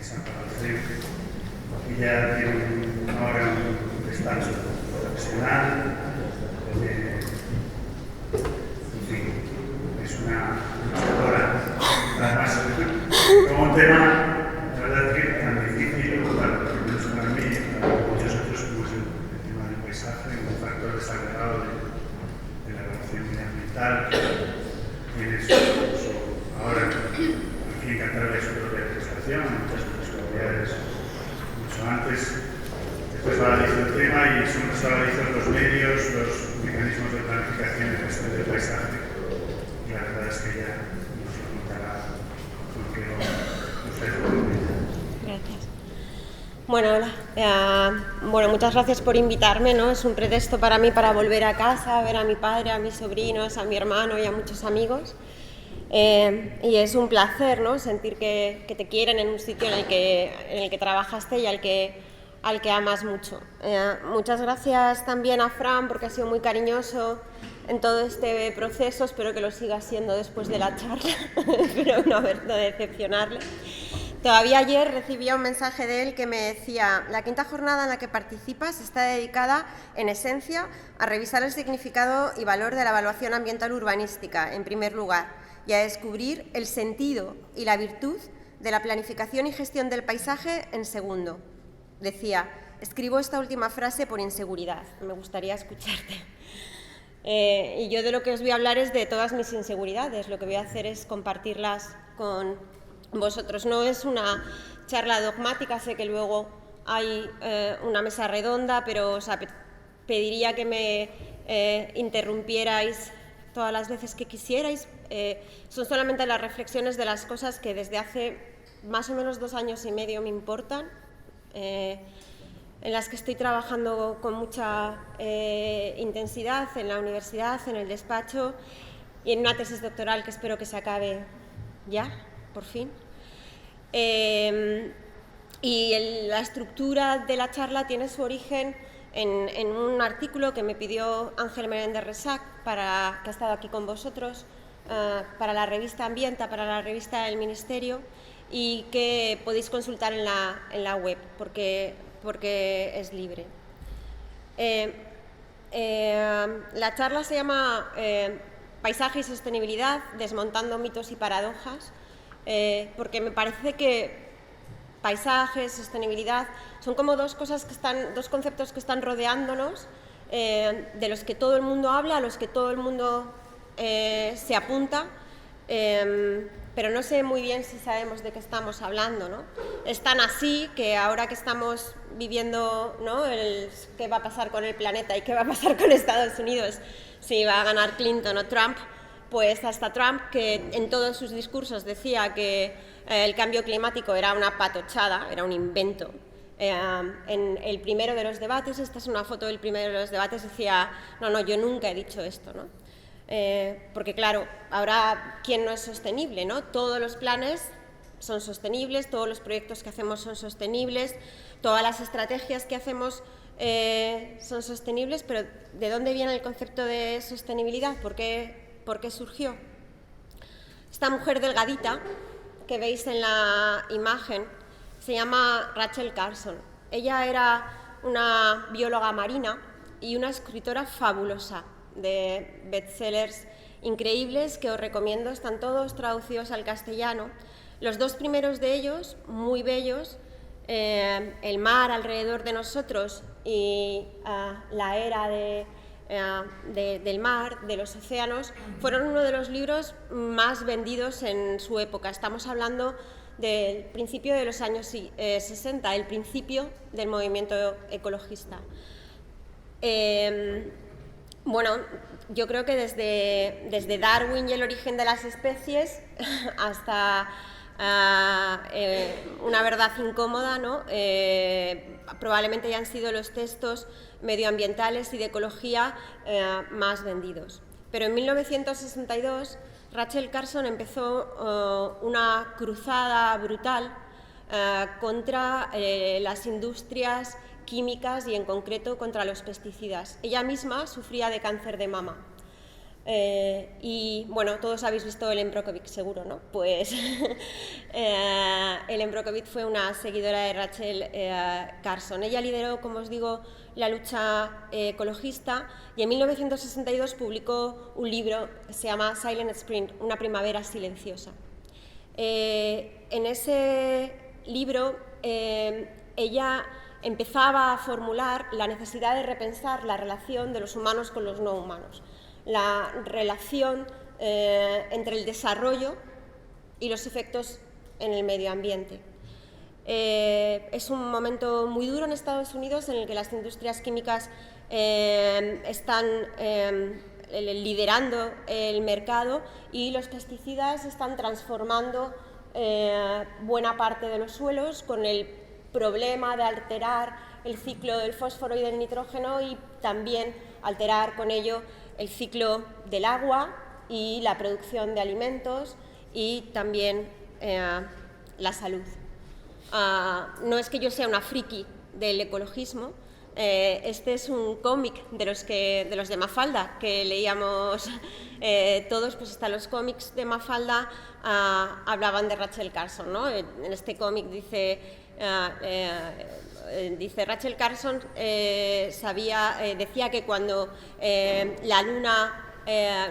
San Patricio. Ella tiene ahora un despacho profesional, en fin, es una luchadora. Además, como un tema, la verdad que tan difícil, para mí, para muchos otros, como es el tema del paisaje, un factor desagregado de la relación medioambiental, que tiene ahora, aquí en Cantabria, su propia legislación, muchas otras comunidades mucho antes. Después se analiza el tema y siempre se analizan los medios, los mecanismos de planificación y gestión del paisaje. Y la verdad es que ella nos lo contará porque nos ha hecho. Gracias. Bueno, hola. Bueno, muchas gracias por invitarme, ¿no? Es un pretexto para mí para volver a casa, a ver a mi padre, a mis sobrinos, a mi hermano y a muchos amigos. Y es un placer, ¿no? Sentir que te quieren en un sitio en el que trabajaste y al que amas mucho. Muchas gracias también a Fran porque ha sido muy cariñoso en todo este proceso. Espero que lo siga siendo después de la charla. Espero no decepcionarle. Todavía ayer recibía un mensaje de él que me decía: la quinta jornada en la que participas está dedicada, en esencia, a revisar el significado y valor de la evaluación ambiental urbanística, en primer lugar, y a descubrir el sentido y la virtud de la planificación y gestión del paisaje, en segundo. Decía: escribo esta última frase por inseguridad, me gustaría escucharte. Y yo de lo que os voy a hablar es de todas mis inseguridades. Lo que voy a hacer es compartirlas con vosotros. No es una charla dogmática, sé que luego hay una mesa redonda, pero os pediría que me interrumpierais todas las veces que quisierais. Son solamente las reflexiones de las cosas que desde hace más o menos 2 años y medio me importan, en las que estoy trabajando con mucha intensidad en la universidad, en el despacho y en una tesis doctoral que espero que se acabe ya, por fin. Y la estructura de la charla tiene su origen en un artículo que me pidió Ángel Menéndez Resac, que ha estado aquí con vosotros, para la revista Ambienta, para la revista del Ministerio, y que podéis consultar en la web, porque es libre. La charla se llama Paisaje y sostenibilidad, desmontando mitos y paradojas, porque me parece que paisaje, sostenibilidad, son como dos conceptos que están rodeándonos, de los que todo el mundo habla, a los que todo el mundo se apunta, pero no sé muy bien si sabemos de qué estamos hablando, ¿no? Es tan así que ahora que estamos viviendo, ¿no?, qué va a pasar con el planeta y qué va a pasar con Estados Unidos, si va a ganar Clinton o Trump, pues hasta Trump, que en todos sus discursos decía que el cambio climático era una patochada, era un invento. En el primero de los debates, esta es una foto del primero de los debates, decía: no, yo nunca he dicho esto, ¿no? Porque claro, ahora, ¿quién no es sostenible, no? Todos los planes son sostenibles, todos los proyectos que hacemos son sostenibles, todas las estrategias que hacemos son sostenibles, pero ¿de dónde viene el concepto de sostenibilidad? ¿Por qué surgió? Esta mujer delgadita que veis en la imagen se llama Rachel Carson. Ella era una bióloga marina y una escritora fabulosa, de bestsellers increíbles que os recomiendo, están todos traducidos al castellano. Los 2 primeros de ellos, muy bellos, El mar alrededor de nosotros y La era del mar, de los océanos, fueron uno de los libros más vendidos en su época. Estamos hablando del principio de los años 60, el principio del movimiento ecologista. Bueno, yo creo que desde Darwin y el origen de las especies hasta una verdad incómoda, ¿no? Probablemente hayan sido los textos medioambientales y de ecología más vendidos. Pero en 1962 Rachel Carson empezó una cruzada brutal contra las industrias químicas y en concreto contra los pesticidas. Ella misma sufría de cáncer de mama. Y bueno, todos habéis visto Ellen Brockovich, seguro, ¿no? Pues Ellen Brockovich fue una seguidora de Rachel Carson. Ella lideró, como os digo, la lucha ecologista y en 1962 publicó un libro que se llama Silent Spring, una primavera silenciosa. En ese libro ella empezaba a formular la necesidad de repensar la relación de los humanos con los no humanos, la relación entre el desarrollo y los efectos en el medio ambiente. Es un momento muy duro en Estados Unidos en el que las industrias químicas están liderando el mercado y los pesticidas están transformando buena parte de los suelos con el problema de alterar el ciclo del fósforo y del nitrógeno y también alterar con ello el ciclo del agua y la producción de alimentos y también la salud. No es que yo sea una friki del ecologismo, este es un cómic de los de Mafalda que leíamos todos, pues hasta los cómics de Mafalda hablaban de Rachel Carson, ¿no? En este cómic dice Rachel Carson decía que cuando la luna,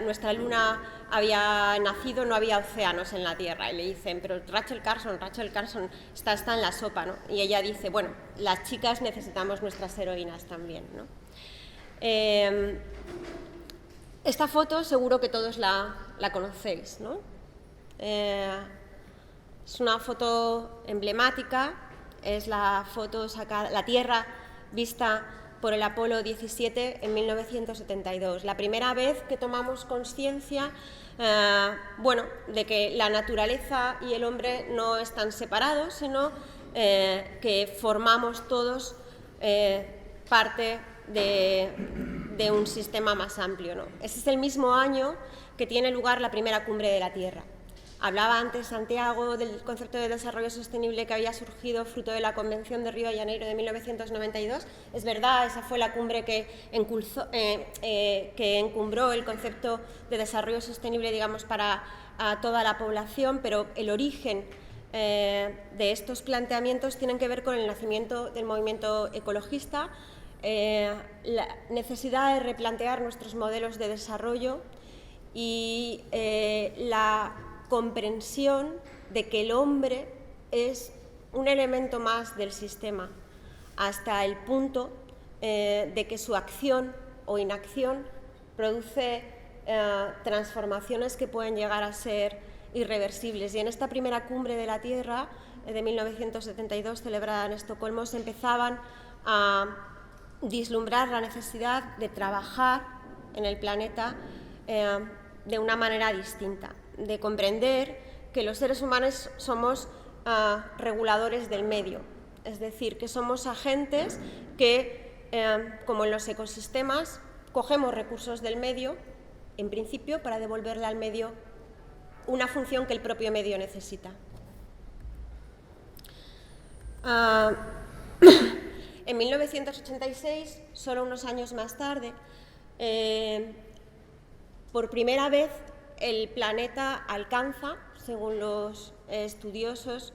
nuestra luna había nacido, no había océanos en la Tierra, y le dicen, pero Rachel Carson está en la sopa, ¿no? Y ella dice, bueno, las chicas necesitamos nuestras heroínas también, ¿no? Esta foto seguro que todos la conocéis, ¿no? Es una foto emblemática, es la foto sacada, la Tierra vista por el Apolo 17 en 1972, la primera vez que tomamos conciencia de que la naturaleza y el hombre no están separados, sino que formamos todos parte de un sistema más amplio, ¿no? Ese es el mismo año que tiene lugar la primera cumbre de la Tierra. Hablaba antes Santiago del concepto de desarrollo sostenible que había surgido fruto de la Convención de Río de Janeiro de 1992. Es verdad, esa fue la cumbre que encumbró el concepto de desarrollo sostenible, digamos, para toda la población, pero el origen de estos planteamientos tienen que ver con el nacimiento del movimiento ecologista, la necesidad de replantear nuestros modelos de desarrollo y la comprensión de que el hombre es un elemento más del sistema, hasta el punto de que su acción o inacción produce transformaciones que pueden llegar a ser irreversibles. Y en esta primera cumbre de la Tierra de 1972, celebrada en Estocolmo, se empezaban a vislumbrar la necesidad de trabajar en el planeta de una manera distinta, de comprender que los seres humanos somos reguladores del medio, es decir, que somos agentes que, como en los ecosistemas, cogemos recursos del medio, en principio, para devolverle al medio una función que el propio medio necesita. En 1986, solo unos años más tarde, por primera vez el planeta alcanza, según los estudiosos,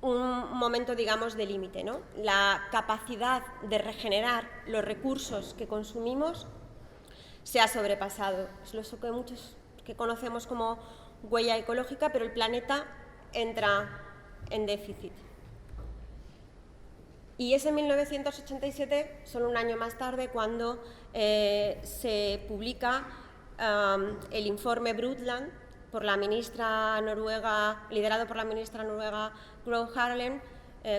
un momento, digamos, de límite, ¿no? La capacidad de regenerar los recursos que consumimos se ha sobrepasado. Es lo que muchos que conocemos como huella ecológica, pero el planeta entra en déficit. Y es en 1987, solo un año más tarde, cuando se publica el informe Brundtland por la ministra noruega, liderado por la ministra noruega Gro Harlem,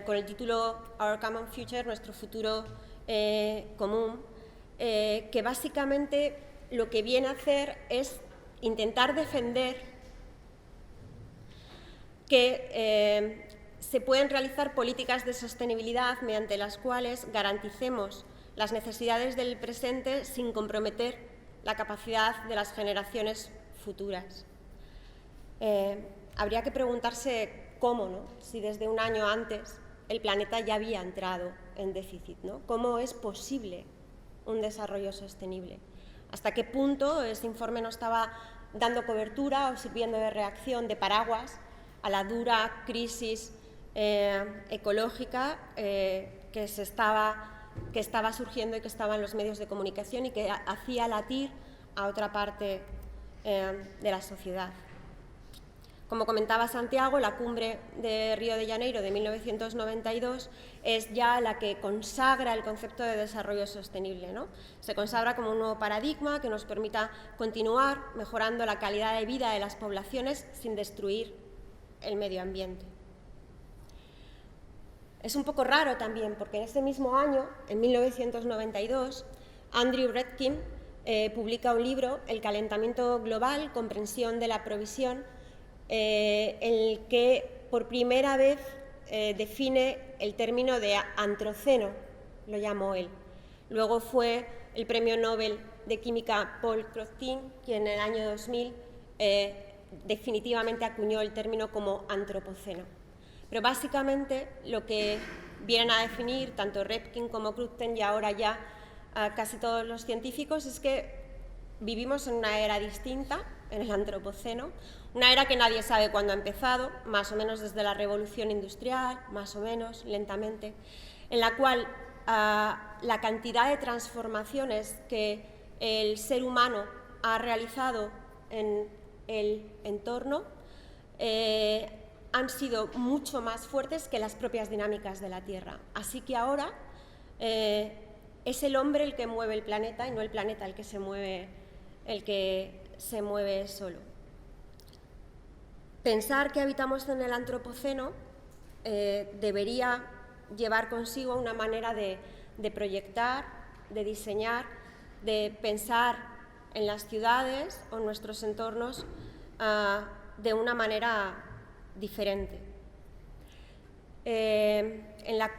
con el título Our Common Future, nuestro futuro común, que básicamente lo que viene a hacer es intentar defender que se pueden realizar políticas de sostenibilidad mediante las cuales garanticemos las necesidades del presente sin comprometer la capacidad de las generaciones futuras. Habría que preguntarse cómo, ¿no? Si desde un año antes el planeta ya había entrado en déficit, ¿no? ¿Cómo es posible un desarrollo sostenible? hasta qué punto ese informe no estaba dando cobertura o sirviendo de reacción, de paraguas, a la dura crisis ecológica que estaba surgiendo y que estaba en los medios de comunicación y que hacía latir a otra parte de la sociedad. Como comentaba Santiago, la cumbre de Río de Janeiro de 1992 es ya la que consagra el concepto de desarrollo sostenible, ¿no? Se consagra como un nuevo paradigma que nos permita continuar mejorando la calidad de vida de las poblaciones sin destruir el medio ambiente. Es un poco raro también, porque en ese mismo año, en 1992, Andrew Redkin publica un libro, El calentamiento global, comprensión de la provisión, en el que por primera vez define el término de antropoceno, lo llamó él. Luego fue el premio Nobel de Química Paul Crutzen quien en el año 2000 definitivamente acuñó el término como antropoceno. Pero básicamente lo que vienen a definir tanto Redkin como Crutzen y ahora ya casi todos los científicos es que vivimos en una era distinta, en el antropoceno, una era que nadie sabe cuándo ha empezado, más o menos desde la revolución industrial, más o menos lentamente, en la cual la cantidad de transformaciones que el ser humano ha realizado en el entorno han sido mucho más fuertes que las propias dinámicas de la Tierra. Así que ahora es el hombre el que mueve el planeta y no el planeta el que se mueve solo. Pensar que habitamos en el antropoceno debería llevar consigo una manera de proyectar, de diseñar, de pensar en las ciudades o en nuestros entornos de una manera diferente.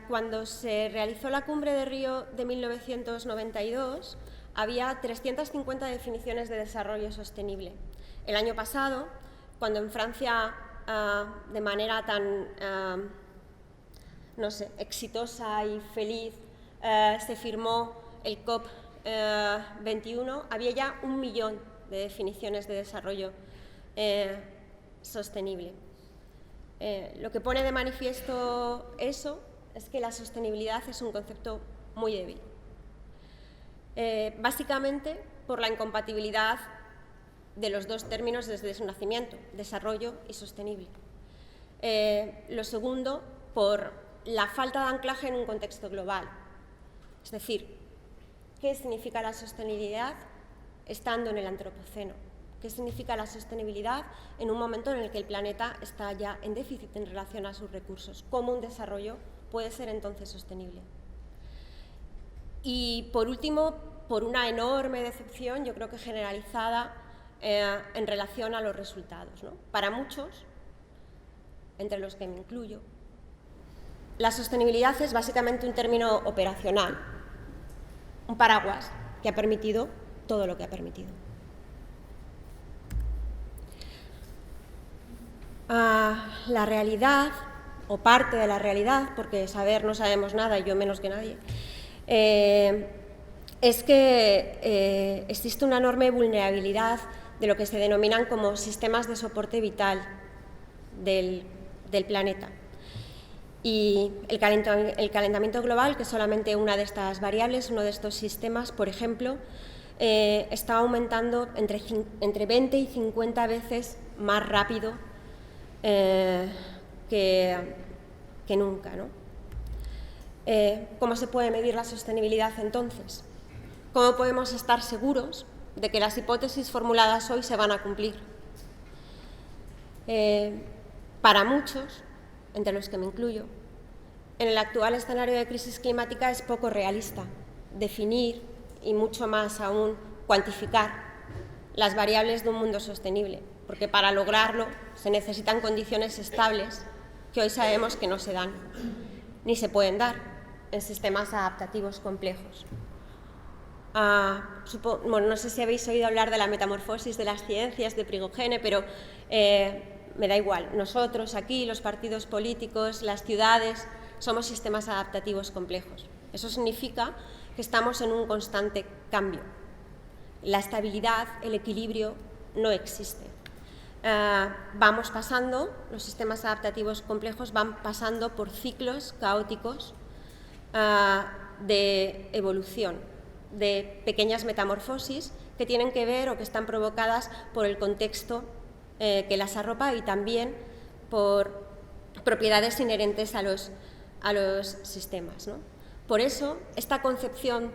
Cuando se realizó la cumbre de Río de 1992, había 350 definiciones de desarrollo sostenible. El año pasado, cuando en Francia, de manera tan exitosa y feliz, se firmó el COP21, había ya 1 millón de definiciones de desarrollo sostenible. Lo que pone de manifiesto eso es que la sostenibilidad es un concepto muy débil. Básicamente por la incompatibilidad de los dos términos desde su nacimiento, desarrollo y sostenible. Lo segundo, por la falta de anclaje en un contexto global. Es decir, ¿qué significa la sostenibilidad estando en el antropoceno? ¿Qué significa la sostenibilidad en un momento en el que el planeta está ya en déficit en relación a sus recursos? ¿Cómo un desarrollo puede ser entonces sostenible? Y por último, por una enorme decepción, yo creo que generalizada, en relación a los resultados, ¿no? Para muchos, entre los que me incluyo, la sostenibilidad es básicamente un término operacional, un paraguas que ha permitido todo lo que ha permitido. La realidad, o parte de la realidad, porque saber no sabemos nada y yo menos que nadie, es que existe una enorme vulnerabilidad de lo que se denominan como sistemas de soporte vital del planeta. Y el calentamiento global, que es solamente una de estas variables, uno de estos sistemas, por ejemplo, está aumentando entre 20 y 50 veces más rápido que nunca, ¿no? ¿Cómo se puede medir la sostenibilidad entonces? ¿Cómo podemos estar seguros de que las hipótesis formuladas hoy se van a cumplir? Para muchos, entre los que me incluyo, en el actual escenario de crisis climática es poco realista definir y mucho más aún cuantificar las variables de un mundo sostenible, porque para lograrlo se necesitan condiciones estables que hoy sabemos que no se dan, ni se pueden dar en sistemas adaptativos complejos. No sé si habéis oído hablar de la metamorfosis de las ciencias de Prigogine, pero me da igual. Nosotros aquí, los partidos políticos, las ciudades, somos sistemas adaptativos complejos. Eso significa que estamos en un constante cambio, la estabilidad, el equilibrio no existe. Vamos pasando, los sistemas adaptativos complejos van pasando por ciclos caóticos de evolución, de pequeñas metamorfosis que tienen que ver o que están provocadas por el contexto que las arropa y también por propiedades inherentes a los sistemas, ¿no? Por eso, esta concepción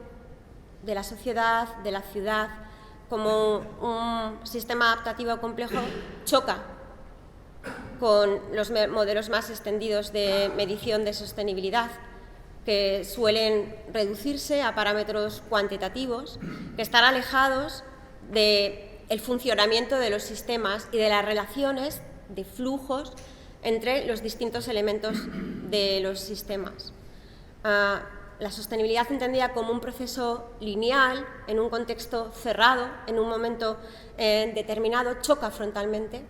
de la sociedad, de la ciudad, como un sistema adaptativo complejo, choca con los modelos más extendidos de medición de sostenibilidad, que suelen reducirse a parámetros cuantitativos, que están alejados del funcionamiento de los sistemas y de las relaciones de flujos entre los distintos elementos de los sistemas. La sostenibilidad entendida como un proceso lineal, en un contexto cerrado, en un momento determinado, choca frontalmente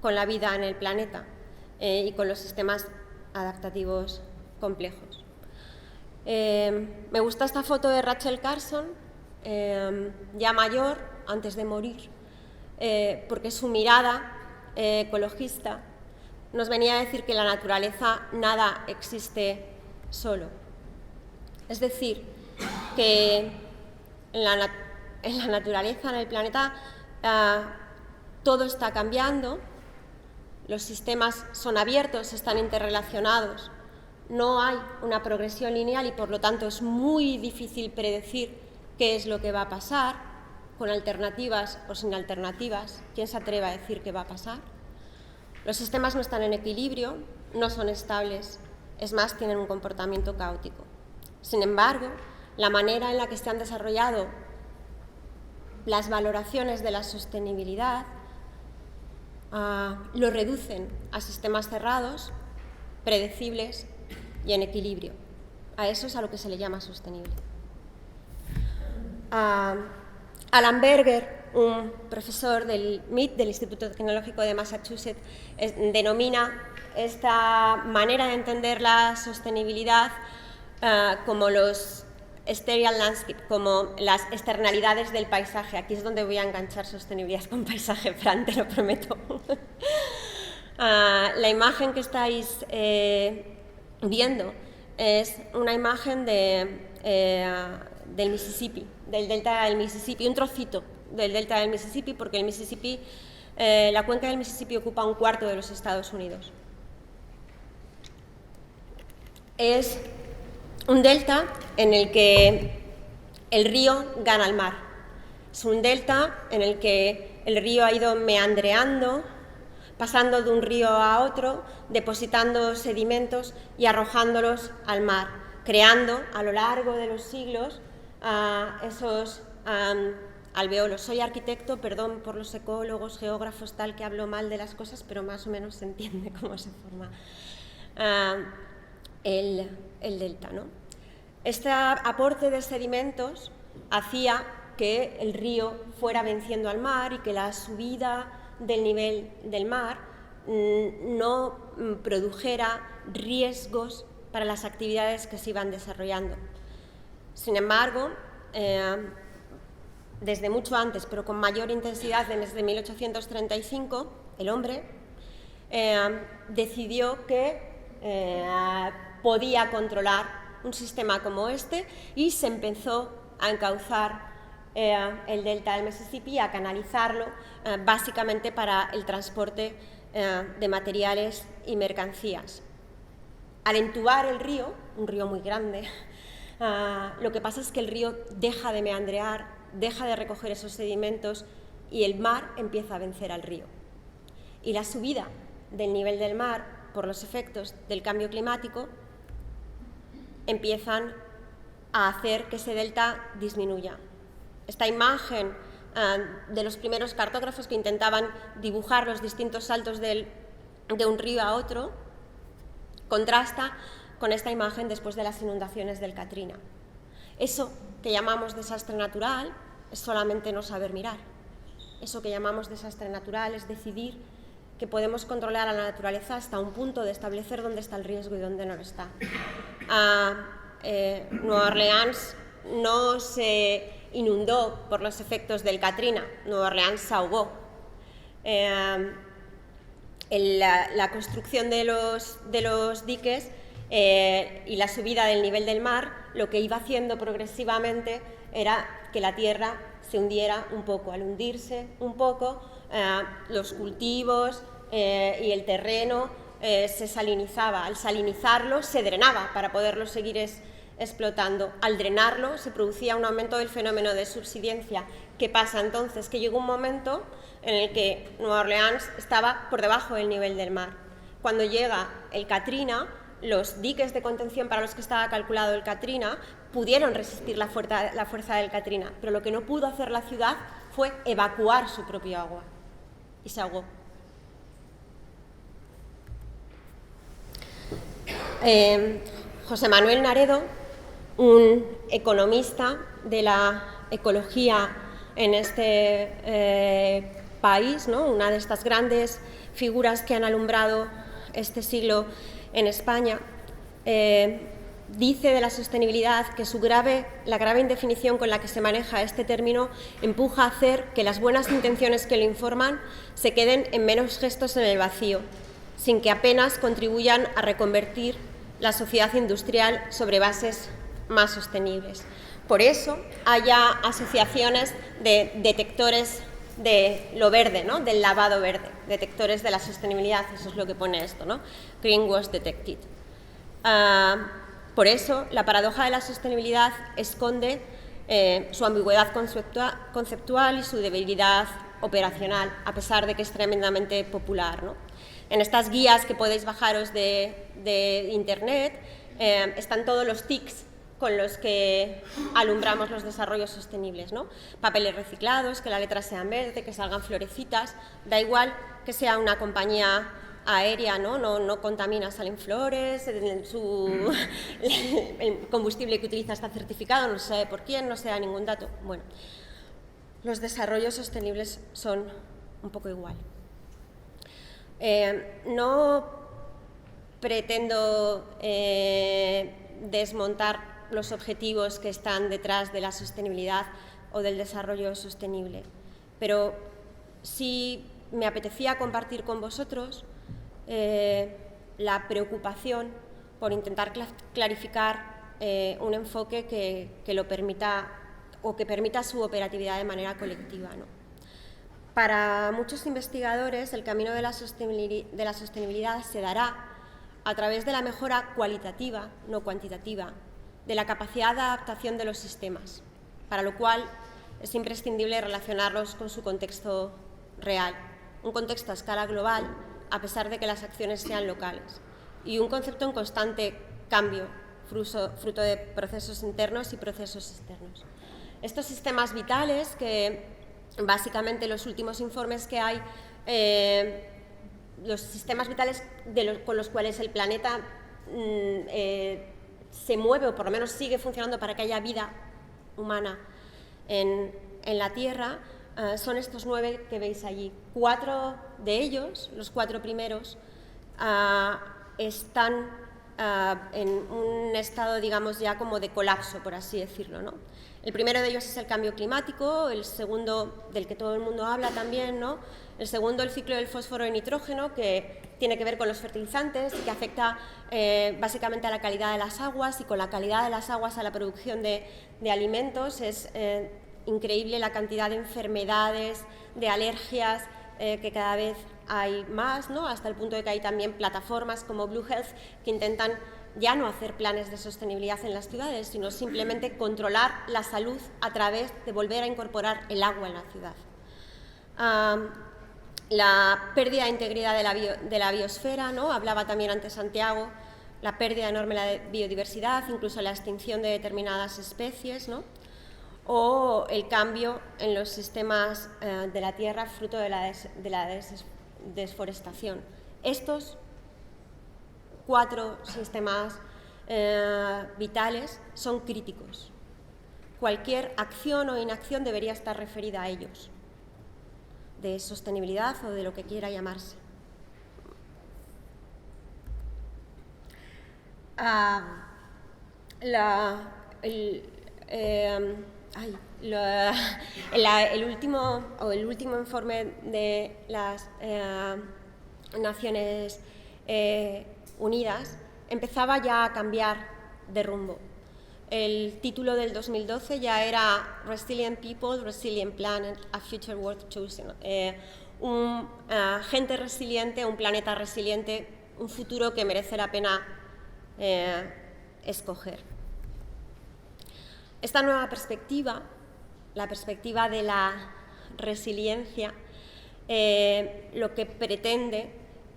con la vida en el planeta y con los sistemas adaptativos complejos. Me gusta esta foto de Rachel Carson, ya mayor, antes de morir, porque su mirada ecologista nos venía a decir que en la naturaleza nada existe solo. Es decir, que en la naturaleza, en el planeta, todo está cambiando, los sistemas son abiertos, están interrelacionados, no hay una progresión lineal y por lo tanto es muy difícil predecir qué es lo que va a pasar, con alternativas o sin alternativas. ¿Quién se atreve a decir qué va a pasar? Los sistemas no están en equilibrio, no son estables, es más, tienen un comportamiento caótico. Sin embargo, la manera en la que se han desarrollado las valoraciones de la sostenibilidad lo reducen a sistemas cerrados, predecibles y en equilibrio. A eso es a lo que se le llama sostenible. Alan Berger, un profesor del MIT, del Instituto Tecnológico de Massachusetts, denomina esta manera de entender la sostenibilidad como los exterior landscape, como las externalidades del paisaje. Aquí es donde voy a enganchar sostenibilidad con paisaje, Fran, te lo prometo. La imagen que estáis viendo es una imagen del Mississippi, del delta del Mississippi, un trocito del delta del Mississippi, porque el Mississippi, la cuenca del Mississippi ocupa 1/4 de los Estados Unidos. Es un delta en el que el río gana al mar. Es un delta en el que el río ha ido meandreando, pasando de un río a otro, depositando sedimentos y arrojándolos al mar, creando a lo largo de los siglos esos alveolos. Soy arquitecto, perdón por los ecólogos, geógrafos, tal, que hablo mal de las cosas, pero más o menos se entiende cómo se forma el delta, ¿no? Este aporte de sedimentos hacía que el río fuera venciendo al mar y que la subida del nivel del mar no produjera riesgos para las actividades que se iban desarrollando. Sin embargo, desde mucho antes, pero con mayor intensidad desde 1835, el hombre decidió que podía controlar un sistema como este y se empezó a encauzar el delta del Mississippi, a canalizarlo básicamente para el transporte de materiales y mercancías. Al entubar el río, un río muy grande, lo que pasa es que el río deja de meandrear, deja de recoger esos sedimentos y el mar empieza a vencer al río. Y la subida del nivel del mar por los efectos del cambio climático empiezan a hacer que ese delta disminuya. Esta imagen de los primeros cartógrafos que intentaban dibujar los distintos saltos de un río a otro contrasta con esta imagen después de las inundaciones del Katrina. Eso que llamamos desastre natural es solamente no saber mirar. Eso que llamamos desastre natural es decidir que podemos controlar a la naturaleza hasta un punto de establecer dónde está el riesgo y dónde no lo está. Nueva Orleans no se inundó por los efectos del Katrina, Nueva Orleans se ahogó. La construcción de los diques y la subida del nivel del mar lo que iba haciendo progresivamente era que la tierra se hundiera un poco. Al hundirse un poco, los cultivos y el terreno se salinizaba. Al salinizarlo se drenaba para poderlo seguir explotando. Al drenarlo se producía un aumento del fenómeno de subsidencia. ¿Qué pasa entonces? Que llegó un momento en el que Nueva Orleans estaba por debajo del nivel del mar. Cuando llega el Katrina, los diques de contención para los que estaba calculado el Katrina pudieron resistir la fuerza del Katrina, pero lo que no pudo hacer la ciudad fue evacuar su propio agua y se ahogó. José Manuel Naredo, un economista de la ecología en este país, ¿no? Una de estas grandes figuras que han alumbrado este siglo en España, dice de la sostenibilidad que la grave indefinición con la que se maneja este término empuja a hacer que las buenas intenciones que lo informan se queden en meros gestos en el vacío, sin que apenas contribuyan a reconvertir la sociedad industrial sobre bases más sostenibles. Por eso hay ya asociaciones de detectores de lo verde, ¿no? Del lavado verde, detectores de la sostenibilidad, eso es lo que pone esto, ¿no? Greenwash Detected. Por eso, la paradoja de la sostenibilidad esconde su ambigüedad conceptual y su debilidad operacional, a pesar de que es tremendamente popular, ¿no? En estas guías que podéis bajaros de Internet están todos los TICs con los que alumbramos los desarrollos sostenibles, ¿no? Papeles reciclados, que la letra sea en verde, que salgan florecitas, da igual que sea una compañía aérea, no contamina, salen flores, el combustible que utiliza está certificado, no se sabe por quién, no se da ningún dato. Bueno, los desarrollos sostenibles son un poco igual. No pretendo desmontar los objetivos que están detrás de la sostenibilidad o del desarrollo sostenible, pero sí me apetecía compartir con vosotros la preocupación por intentar clarificar un enfoque que lo permita o que permita su operatividad de manera colectiva, ¿no? Para muchos investigadores, el camino de la sostenibilidad se dará a través de la mejora cualitativa, no cuantitativa, de la capacidad de adaptación de los sistemas, para lo cual es imprescindible relacionarlos con su contexto real, un contexto a escala global, a pesar de que las acciones sean locales, y un concepto en constante cambio, fruto de procesos internos y procesos externos. Estos sistemas vitales, que básicamente los últimos informes que hay, los sistemas vitales con los cuales el planeta se mueve, o por lo menos sigue funcionando para que haya vida humana en la Tierra, son estos 9 que veis allí. 4 de ellos, los 4 primeros, están en un estado, digamos, ya como de colapso, por así decirlo, ¿no? El primero de ellos es el cambio climático, el segundo, del que todo el mundo habla también, ¿no? El segundo, el ciclo del fósforo y nitrógeno, que tiene que ver con los fertilizantes y que afecta básicamente a la calidad de las aguas, y con la calidad de las aguas a la producción de alimentos. Es increíble la cantidad de enfermedades, de alergias que cada vez hay más, ¿no? Hasta el punto de que hay también plataformas como Blue Health que intentan ya no hacer planes de sostenibilidad en las ciudades, sino simplemente controlar la salud a través de volver a incorporar el agua en la ciudad. La pérdida de integridad de la biosfera, ¿no? Hablaba también antes Santiago, la pérdida enorme de la biodiversidad, incluso la extinción de determinadas especies, ¿no? O el cambio en los sistemas de la tierra fruto de la desforestación. Estos 4 sistemas vitales son críticos. Cualquier acción o inacción debería estar referida a ellos, de sostenibilidad o de lo que quiera llamarse. el último informe de las Naciones Unidas empezaba ya a cambiar de rumbo. El título del 2012 ya era Resilient People, Resilient Planet, a Future Worth Choosing. Gente resiliente, un planeta resiliente, un futuro que merece la pena escoger. Esta nueva perspectiva, la perspectiva de la resiliencia, lo que pretende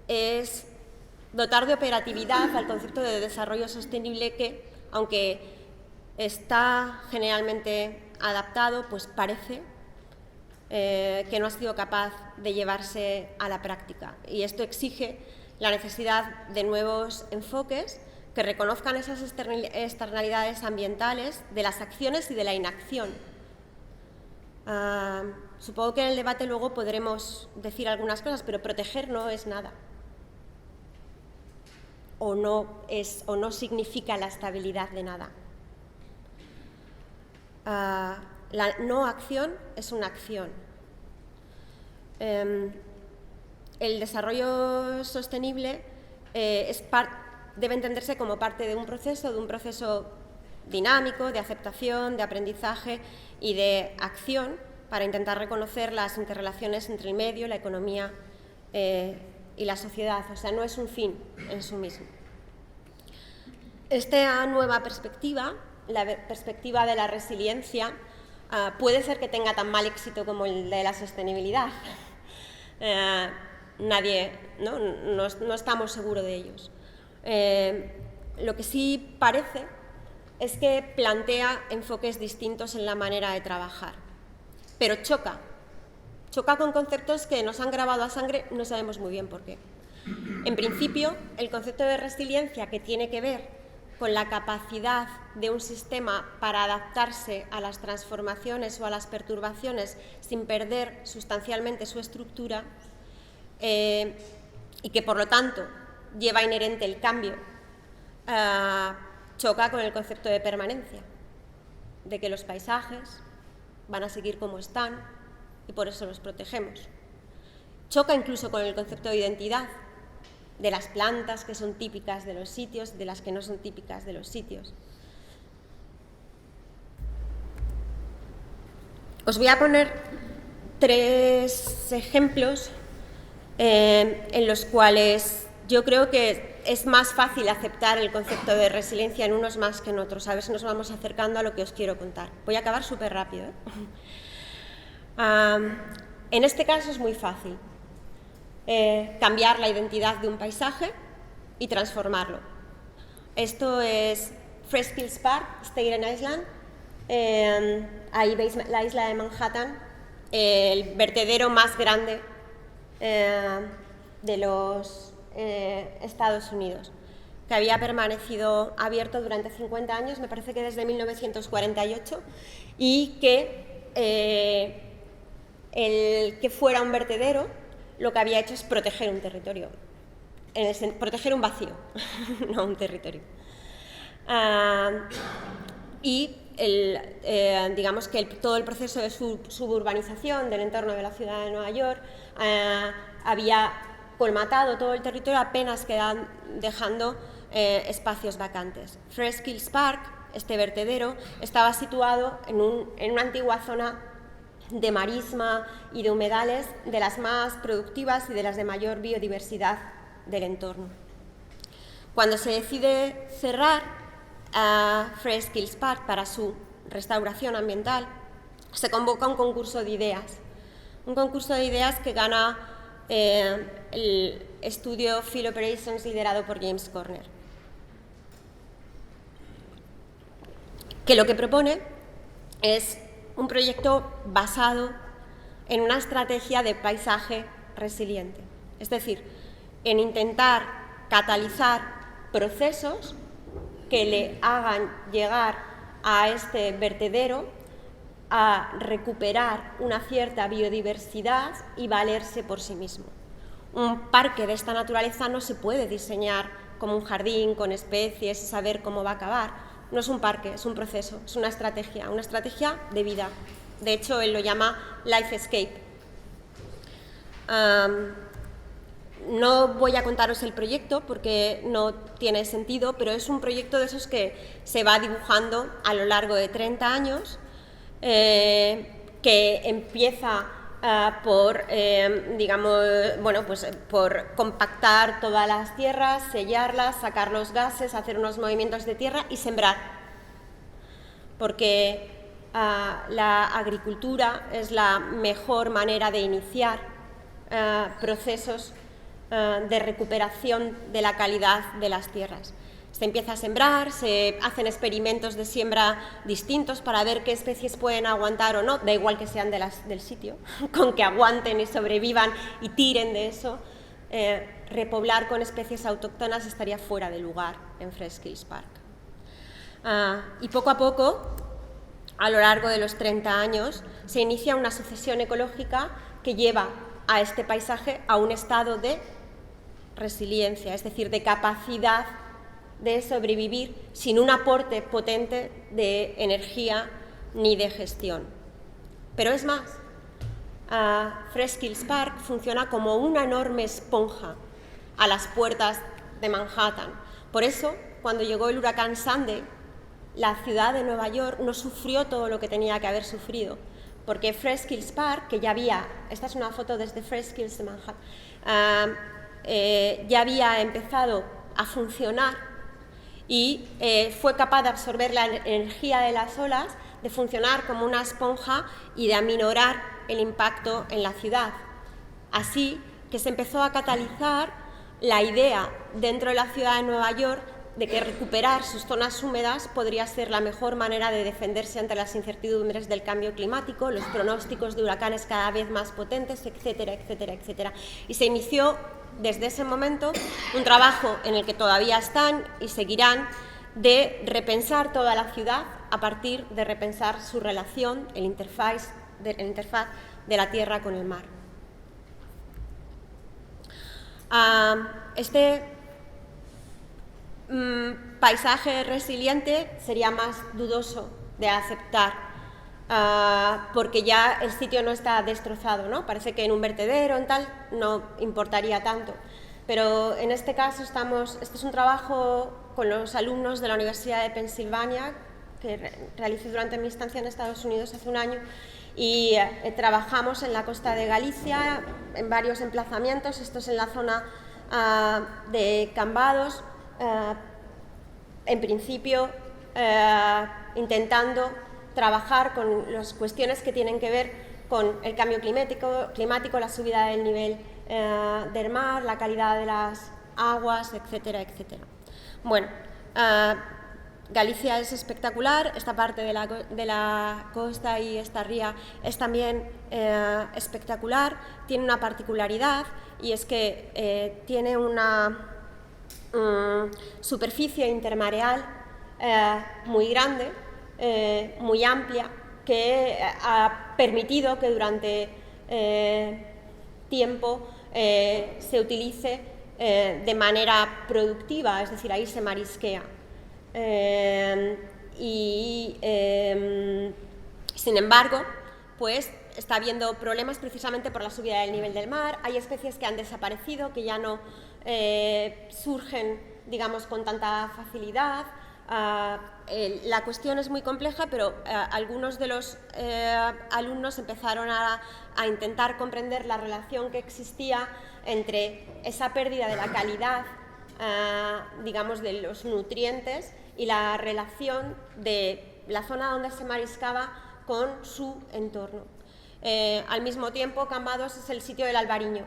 es dotar de operatividad al concepto de desarrollo sostenible que, aunque está generalmente adaptado, pues parece que no ha sido capaz de llevarse a la práctica. Y esto exige la necesidad de nuevos enfoques que reconozcan esas externalidades ambientales de las acciones y de la inacción. Supongo que en el debate luego podremos decir algunas cosas, pero proteger no es nada. O no significa la estabilidad de nada. La no acción es una acción. El desarrollo sostenible debe entenderse como parte de un proceso dinámico de aceptación, de aprendizaje y de acción para intentar reconocer las interrelaciones entre el medio, la economía y la sociedad. O sea, no es un fin en sí mismo. Esta nueva perspectiva, la perspectiva de la resiliencia, puede ser que tenga tan mal éxito como el de la sostenibilidad. No estamos seguros de ellos. Lo que sí parece es que plantea enfoques distintos en la manera de trabajar, pero choca con conceptos que nos han grabado a sangre, no sabemos muy bien por qué. En principio, el concepto de resiliencia, que tiene que ver con la capacidad de un sistema para adaptarse a las transformaciones o a las perturbaciones sin perder sustancialmente su estructura, y que por lo tanto lleva inherente el cambio, choca con el concepto de permanencia, de que los paisajes van a seguir como están y por eso los protegemos. Choca incluso con el concepto de identidad, de las plantas que son típicas de los sitios, de las que no son típicas de los sitios. Os voy a poner 3 ejemplos en los cuales yo creo que es más fácil aceptar el concepto de resiliencia en unos más que en otros. A ver si nos vamos acercando a lo que os quiero contar. Voy a acabar súper rápido, En este caso es muy fácil. Cambiar la identidad de un paisaje y transformarlo. Esto es Freskills Park, Staten Island. Ahí veis la isla de Manhattan, el vertedero más grande de los Estados Unidos, que había permanecido abierto durante 50 años, me parece que desde 1948, y que el que fuera un vertedero lo que había hecho es proteger un territorio, proteger un vacío, no un territorio. Digamos que todo el proceso de suburbanización del entorno de la ciudad de Nueva York había colmatado todo el territorio, apenas quedan dejando espacios vacantes. Freskills Park, este vertedero, estaba situado en una antigua zona de marisma y de humedales, de las más productivas y de las de mayor biodiversidad del entorno. Cuando se decide cerrar Freskills Park para su restauración ambiental, se convoca un concurso de ideas. Un concurso de ideas que gana el estudio Field Operations liderado por James Corner, que lo que propone es un proyecto basado en una estrategia de paisaje resiliente, es decir, en intentar catalizar procesos que le hagan llegar a este vertedero a recuperar una cierta biodiversidad y valerse por sí mismo. Un parque de esta naturaleza no se puede diseñar como un jardín con especies y saber cómo va a acabar, no es un parque, es un proceso, es una estrategia de vida. De hecho, él lo llama Life Escape. No voy a contaros el proyecto porque no tiene sentido, pero es un proyecto de esos que se va dibujando a lo largo de 30 años, que empieza por, por compactar todas las tierras, sellarlas, sacar los gases, hacer unos movimientos de tierra y sembrar. Porque la agricultura es la mejor manera de iniciar procesos de recuperación de la calidad de las tierras. Se empieza a sembrar, se hacen experimentos de siembra distintos para ver qué especies pueden aguantar o no, da igual que sean del sitio, con que aguanten y sobrevivan y tiren de eso. Repoblar con especies autóctonas estaría fuera de lugar en Fresh Kills Park. Y poco a poco, a lo largo de los 30 años, se inicia una sucesión ecológica que lleva a este paisaje a un estado de resiliencia, es decir, de capacidad de sobrevivir sin un aporte potente de energía ni de gestión. Pero es más, Fresh Kills Park funciona como una enorme esponja a las puertas de Manhattan. Por eso, cuando llegó el huracán Sandy, la ciudad de Nueva York no sufrió todo lo que tenía que haber sufrido, porque Fresh Kills Park, que ya había, esta es una foto desde Fresh Kills de Manhattan, ya había empezado a funcionar y fue capaz de absorber la energía de las olas, de funcionar como una esponja y de aminorar el impacto en la ciudad. Así que se empezó a catalizar la idea dentro de la ciudad de Nueva York de que recuperar sus zonas húmedas podría ser la mejor manera de defenderse ante las incertidumbres del cambio climático, los pronósticos de huracanes cada vez más potentes, etcétera, etcétera, etcétera. Y se inició desde ese momento un trabajo en el que todavía están y seguirán de repensar toda la ciudad a partir de repensar su relación, el interfaz de la tierra con el mar. Este paisaje resiliente sería más dudoso de aceptar, porque ya el sitio no está destrozado, ¿no? Parece que en un vertedero, en tal, no importaría tanto. Pero en este caso este es un trabajo con los alumnos de la Universidad de Pensilvania, que realicé durante mi estancia en Estados Unidos hace un año, y trabajamos en la costa de Galicia, en varios emplazamientos. Esto es en la zona de Cambados, en principio intentando trabajar con las cuestiones que tienen que ver con el cambio climático, la subida del nivel del mar, la calidad de las aguas, etcétera, etcétera. Bueno, Galicia es espectacular, esta parte de la costa y esta ría es también espectacular, tiene una particularidad y es que tiene una superficie intermareal muy grande, muy amplia, que ha permitido que durante tiempo se utilice de manera productiva, es decir, ahí se marisquea. Sin embargo, pues está habiendo problemas precisamente por la subida del nivel del mar. Hay especies que han desaparecido, que ya no surgen, digamos, con tanta facilidad. La cuestión es muy compleja, pero algunos de los alumnos empezaron a intentar comprender la relación que existía entre esa pérdida de la calidad, digamos, de los nutrientes y la relación de la zona donde se mariscaba con su entorno. Al mismo tiempo, Cambados es el sitio del albariño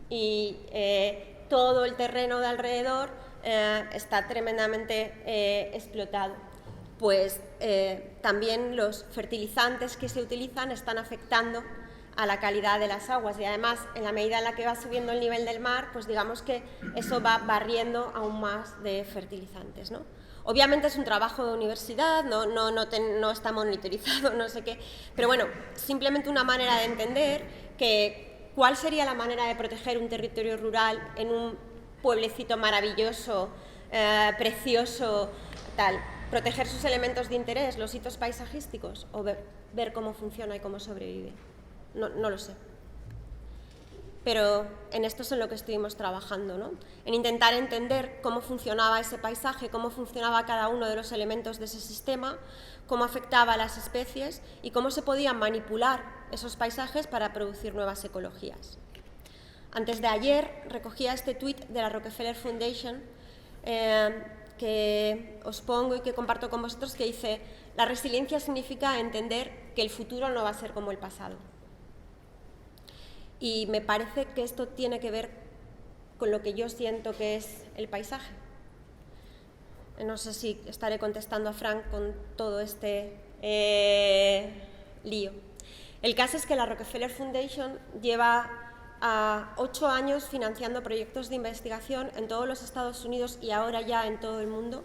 y todo el terreno de alrededor está tremendamente explotado. Pues también los fertilizantes que se utilizan están afectando a la calidad de las aguas y además en la medida en la que va subiendo el nivel del mar, pues digamos que eso va barriendo aún más de fertilizantes, ¿no? Obviamente es un trabajo de universidad, no está monitorizado, no sé qué, pero bueno, simplemente una manera de entender que cuál sería la manera de proteger un territorio rural en un pueblecito maravilloso, precioso, tal, proteger sus elementos de interés, los hitos paisajísticos, o ver cómo funciona y cómo sobrevive. No lo sé. Pero en esto es en lo que estuvimos trabajando, ¿no? En intentar entender cómo funcionaba ese paisaje, cómo funcionaba cada uno de los elementos de ese sistema, cómo afectaba a las especies y cómo se podían manipular esos paisajes para producir nuevas ecologías. Antes de ayer recogía este tuit de la Rockefeller Foundation que os pongo y que comparto con vosotros, que dice: la resiliencia significa entender que el futuro no va a ser como el pasado. Y me parece que esto tiene que ver con lo que yo siento que es el paisaje. No sé si estaré contestando a Frank con todo este lío. El caso es que la Rockefeller Foundation lleva 8 años financiando proyectos de investigación en todos los Estados Unidos y ahora ya en todo el mundo,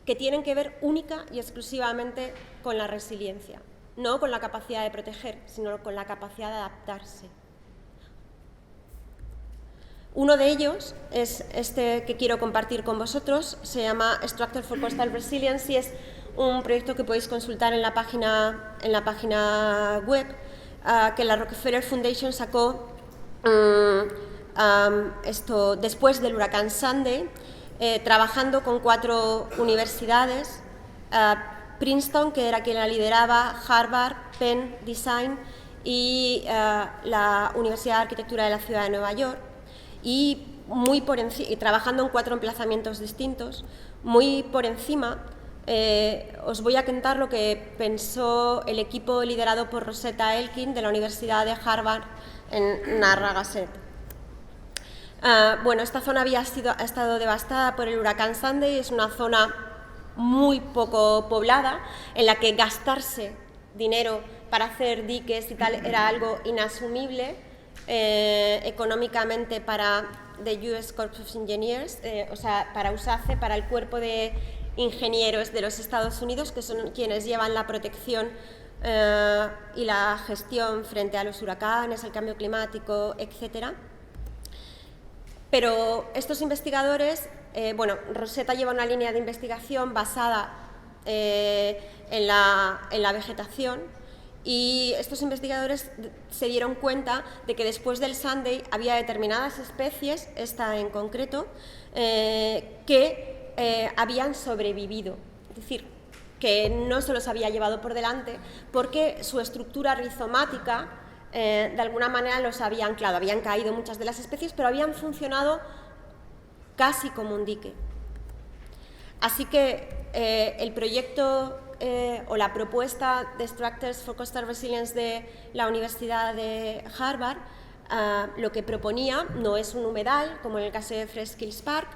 que tienen que ver única y exclusivamente con la resiliencia, no con la capacidad de proteger, sino con la capacidad de adaptarse. Uno de ellos es este que quiero compartir con vosotros, se llama Structure for Coastal Resilience y es un proyecto que podéis consultar en la página web que la Rockefeller Foundation sacó después del huracán Sandy, trabajando con 4 universidades, Princeton, que era quien la lideraba, Harvard, Penn Design y la Universidad de Arquitectura de la Ciudad de Nueva York. Y trabajando en 4 emplazamientos distintos, muy por encima, os voy a contar lo que pensó el equipo liderado por Rosetta Elkin de la Universidad de Harvard en Narragansett. Bueno, esta zona ha estado devastada por el huracán Sandy, es una zona muy poco poblada, en la que gastarse dinero para hacer diques y tal era algo inasumible económicamente para the US Corps of Engineers, o sea, para USACE, para el cuerpo de ingenieros de los Estados Unidos, que son quienes llevan la protección y la gestión frente a los huracanes, el cambio climático, etc. Pero estos investigadores, Rosetta lleva una línea de investigación basada en la vegetación, y estos investigadores se dieron cuenta de que después del Sandy había determinadas especies, esta en concreto, que habían sobrevivido, es decir, que no se los había llevado por delante porque su estructura rizomática de alguna manera los había anclado. Habían caído muchas de las especies, pero habían funcionado casi como un dique. Así que el proyecto o la propuesta de Structures for Coastal Resilience de la Universidad de Harvard lo que proponía no es un humedal, como en el caso de Fresh Kills Park,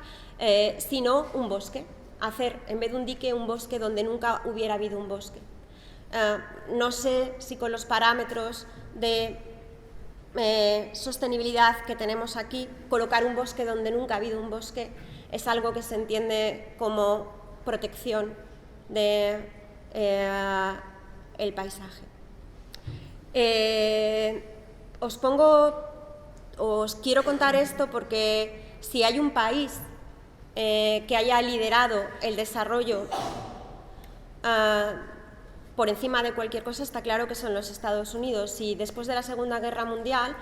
sino un bosque. Hacer, en vez de un dique, un bosque donde nunca hubiera habido un bosque. No sé si con los parámetros de sostenibilidad que tenemos aquí, colocar un bosque donde nunca ha habido un bosque es algo que se entiende como protección de el paisaje. Os quiero contar esto porque si hay un país que haya liderado el desarrollo por encima de cualquier cosa, está claro que son los Estados Unidos. Y después de la Segunda Guerra Mundial,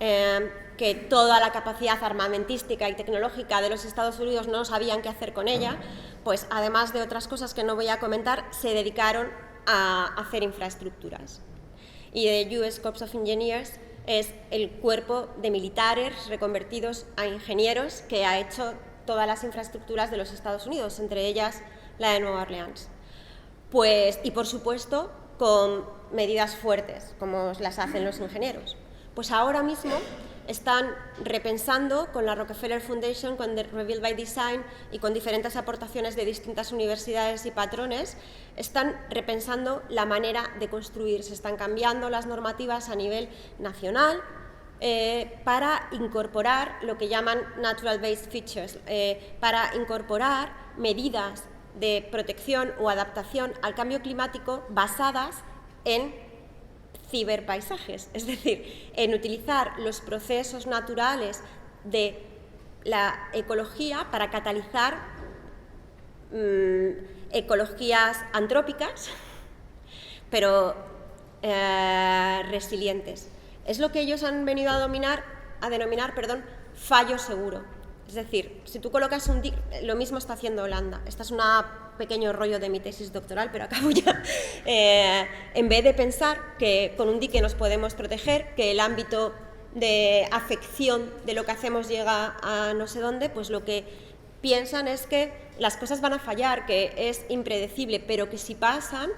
que toda la capacidad armamentística y tecnológica de los Estados Unidos no sabían qué hacer con ella, pues además de otras cosas que no voy a comentar, se dedicaron a hacer infraestructuras. Y the US Corps of Engineers es el cuerpo de militares reconvertidos a ingenieros que ha hecho todas las infraestructuras de los Estados Unidos, entre ellas la de Nueva Orleans. Pues, y por supuesto, con medidas fuertes, como las hacen los ingenieros. Pues ahora mismo están repensando con la Rockefeller Foundation, con The Rebuild by Design y con diferentes aportaciones de distintas universidades y patrones, están repensando la manera de construir. Se están cambiando las normativas a nivel nacional para incorporar lo que llaman Natural Based Features, para incorporar medidas de protección o adaptación al cambio climático basadas en ciberpaisajes, es decir, en utilizar los procesos naturales de la ecología para catalizar ecologías antrópicas, pero resilientes. Es lo que ellos han venido a denominar, fallo seguro. Es decir, si tú colocas un dique, lo mismo está haciendo Holanda. Este es un pequeño rollo de mi tesis doctoral, pero acabo ya. En vez de pensar que con un dique nos podemos proteger, que el ámbito de afección de lo que hacemos llega a no sé dónde, pues lo que piensan es que las cosas van a fallar, que es impredecible, pero que si pasan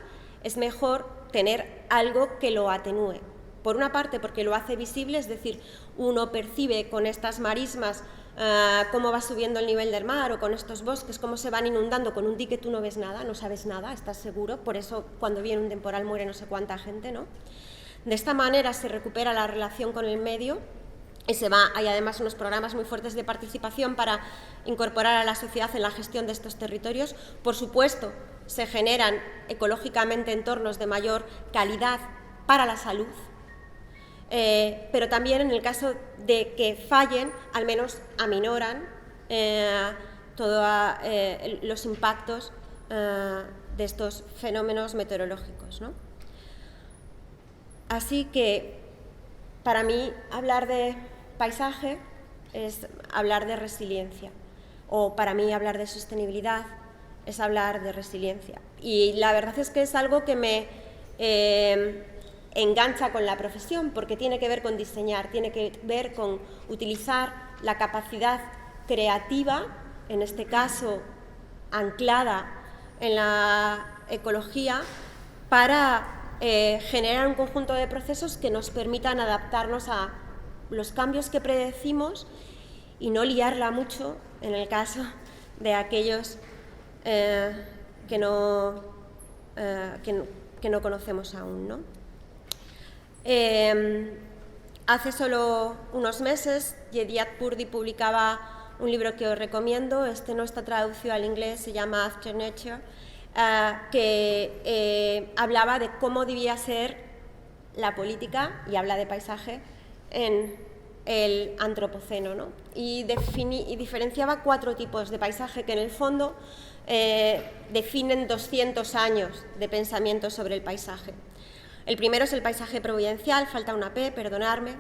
es mejor tener algo que lo atenúe. Por una parte, porque lo hace visible, es decir, uno percibe con estas marismas cómo va subiendo el nivel del mar, o con estos bosques, cómo se van inundando. Con un dique tú no ves nada, no sabes nada, estás seguro, por eso cuando viene un temporal muere no sé cuánta gente, ¿no? De esta manera se recupera la relación con el medio y hay además unos programas muy fuertes de participación para incorporar a la sociedad en la gestión de estos territorios. Por supuesto, se generan ecológicamente entornos de mayor calidad para la salud, pero también en el caso de que fallen, al menos aminoran todos los impactos de estos fenómenos meteorológicos, ¿no? Así que, para mí, hablar de paisaje es hablar de resiliencia, o para mí hablar de sostenibilidad es hablar de resiliencia. Y la verdad es que es algo que me engancha con la profesión, porque tiene que ver con diseñar, tiene que ver con utilizar la capacidad creativa, en este caso anclada en la ecología, para generar un conjunto de procesos que nos permitan adaptarnos a los cambios que predecimos y no liarla mucho en el caso de aquellos que no conocemos aún, ¿no? Hace solo unos meses, Yediad Purdi publicaba un libro que os recomiendo. Este no está traducido al inglés, se llama After Nature, que hablaba de cómo debía ser la política, y habla de paisaje, en el antropoceno, ¿no? Y diferenciaba 4 tipos de paisaje que en el fondo definen 200 años de pensamiento sobre el paisaje. El primero es el paisaje providencial, falta una P, perdonadme,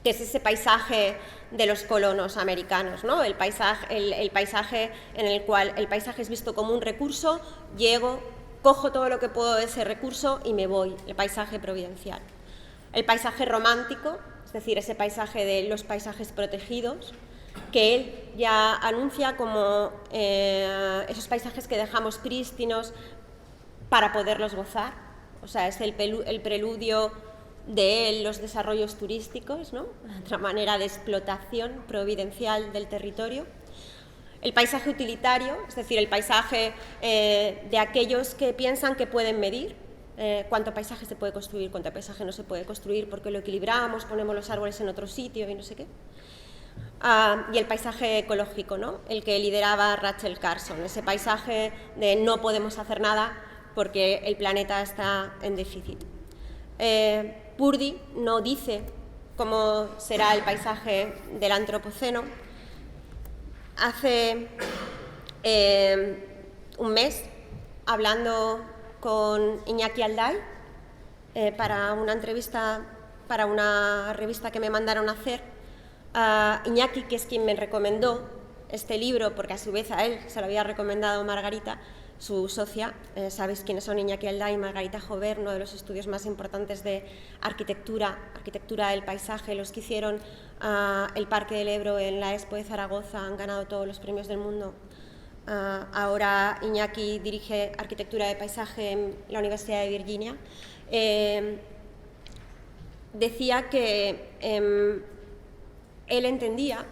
que es ese paisaje de los colonos americanos, ¿no? El paisaje en el cual el paisaje es visto como un recurso, llego, cojo todo lo que puedo de ese recurso y me voy, el paisaje providencial. El paisaje romántico, es decir, ese paisaje de los paisajes protegidos, que él ya anuncia como esos paisajes que dejamos prístinos para poderlos gozar. O sea, es el preludio de los desarrollos turísticos, ¿no? Otra manera de explotación providencial del territorio. El paisaje utilitario, es decir, el paisaje de aquellos que piensan que pueden medir cuánto paisaje se puede construir, cuánto paisaje no se puede construir, porque lo equilibramos, ponemos los árboles en otro sitio y no sé qué. Y el paisaje ecológico, ¿no? El que lideraba Rachel Carson, ese paisaje de no podemos hacer nada porque el planeta está en déficit. Purdi no dice cómo será el paisaje del antropoceno. Hace un mes, hablando con Iñaki Alday para una entrevista para una revista que me mandaron a hacer, Iñaki, que es quien me recomendó este libro, porque a su vez a él se lo había recomendado Margarita, su socia. Sabéis quiénes son Iñaki Alday y Margarita Jover, uno de los estudios más importantes de arquitectura del paisaje, los que hicieron el Parque del Ebro en la Expo de Zaragoza, han ganado todos los premios del mundo. Ahora Iñaki dirige arquitectura de paisaje en la Universidad de Virginia. Decía que él entendía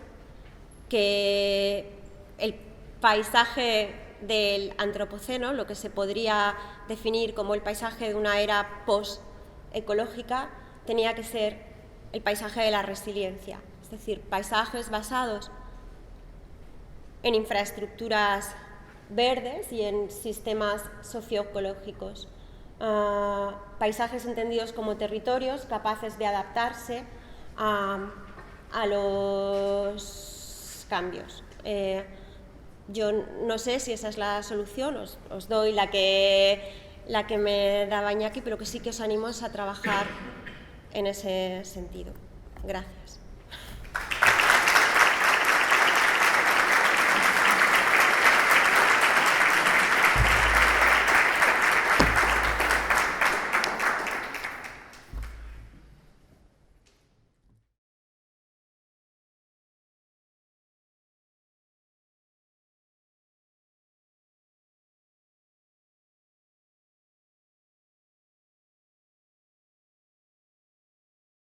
que el paisaje del antropoceno, lo que se podría definir como el paisaje de una era post-ecológica, tenía que ser el paisaje de la resiliencia, es decir, paisajes basados en infraestructuras verdes y en sistemas socioecológicos, paisajes entendidos como territorios capaces de adaptarse a los cambios. yo no sé si esa es la solución, os doy la que me daba Iñaki, pero que sí que os animo a trabajar en ese sentido. Gracias.